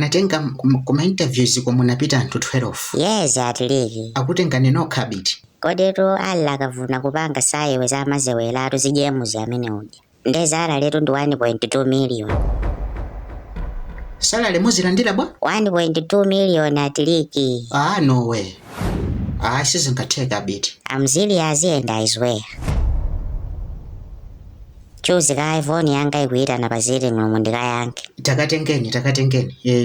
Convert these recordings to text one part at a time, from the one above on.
natenga kuma interviews kwa munapita anthu 12. Yes atiliki. Akutenga neno kabiti. Kodero alla kavuna kupanga sayiwe za mazewelatu zijemuzi amene uja. Ndezala letu ndi 1.2 million. Salale muzilandira bwa? 1.2 million atiliki. No way. Sizingatheka biti. I'm serious and I swear. Choose ka iPhone yanga ikuita na pasiri ng'omo ndika yanke. Takatengeni.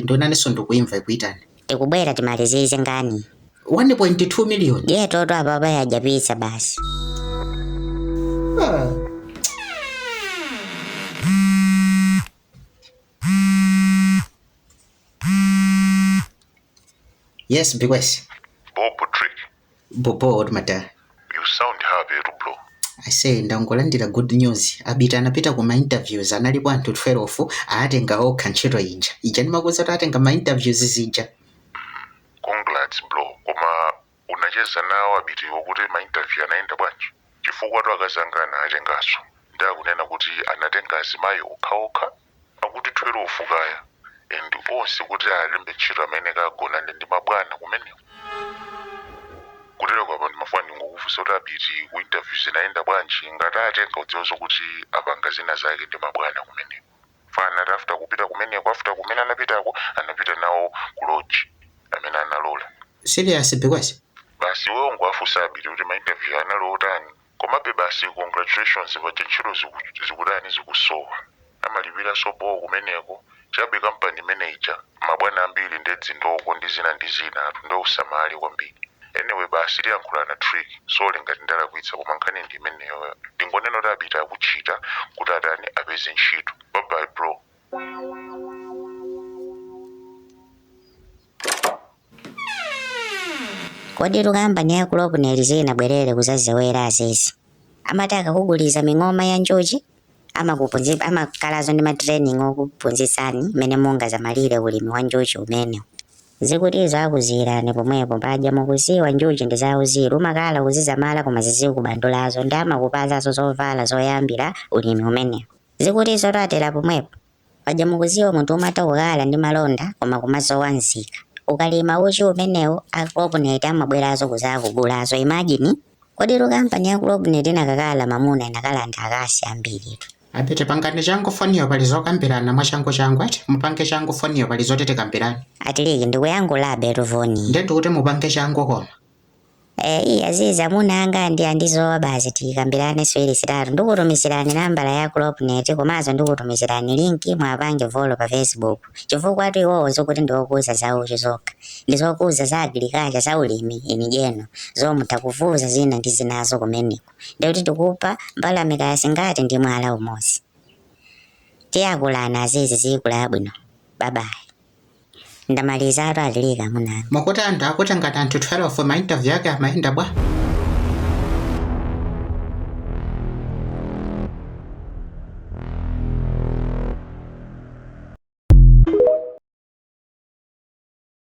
Ndona neso ndikuimva ikuitani. Tikubwera timalizize ngani. 1.2 million. Ndiye toto ababa yajapisa basi. Yes, because Trick. Bobo mata. You sound happy, bro. I say ndangolandira good news. Abita anapita kuma interviews analipo anthu 12 atenga okha ntchito ija ndimakuza kuti atenga ma interviews zija. Congrats bro. Koma unacheza nawo abiti wokuti ma interview anaenda bwanji. Chifukwa tu akazangana atengaso. Ndakunena kuti anatenga azimayi okha akuti 12 kaya. And onse kuti alembe ntchito amene kagona ndi mabwana kumene. Kutero kwa bantu mafani ngokufusa kuti abiti ku interview zinaenda bwanji ngati atenga udziwonso kuti apanga zina zake ndi mabwana kumene. Fana after kupita kumene after kumene anapitako anapita nawo ku lodge amene analola. Serious because Basi wewe ngwafusa abiti kuti ma interview analotani. Komabe basi congratulations pa ntchito zikudani zikusowa. Amalipira sobo kumeneko chabe company manager mabwana ambiri ndedzindoko ndi zina ndo usamali kwambiri. Anyway basi liyankhulana Trick so ngati ndalakwitsa koma nkhani ndi imeneyo ndingonena kuti abita akuchita kuti adani apeze ntchito. Bye bye bro. Kodi tukamba ni akulopu nelizina bwerere kuzazewera asisi. Amataka kuguliza ming'oma ya njuchi amakalazo ndi matraining okuphunzitsani mene munga zamalire ulimi wa njuchi umene. Zikutizo akuzirane pomwepo paja mukuziwa njuchi ndi zauzira umakala kuzizamala koma ziziwu kubandulazo ndi amakupazaso zovala zoyambira ulimi umene. Zikutizo tatera pomwepo paja mukuziwa munthu umata kukala ndi malonda koma kumazowanzika. Ukalima uchi umenewo akulopuneti amabwerazo kuzakugulazo. Imagine kodi kampani ya akulopuneti nakakala mamuna inakalanda akasi ambiri. Apete pangane changu foniyo palizokambirana mwachangu changu ati mupange changu foniyo palizotete kambirani. Atiliki ndikuyankhula betuvoni. Ndetu kuti mupange changu koma. Aziza munanga ndi andizowa basi tikambirane swiri sitatu ndikutumisirani nambala ya akulopuneti komazo ndikutumisirani linki mwapange volo pa Facebook. Chifukwa ati iwowo zokuti ndiokuza zauchi zokha. Ndizokuza za agriculture za ulimi inijeno zomutakufuza zina ndi zinazo kumeneko. Ndikuti tikupa mbalame kasingati ndi mwala umosi. Tiyakulana azizi zikula bwino. Bye bye. Ndamaliza atilika munanga. Makuti anthu akuti ngati anthu 12 ma interview yake amaenda bwa.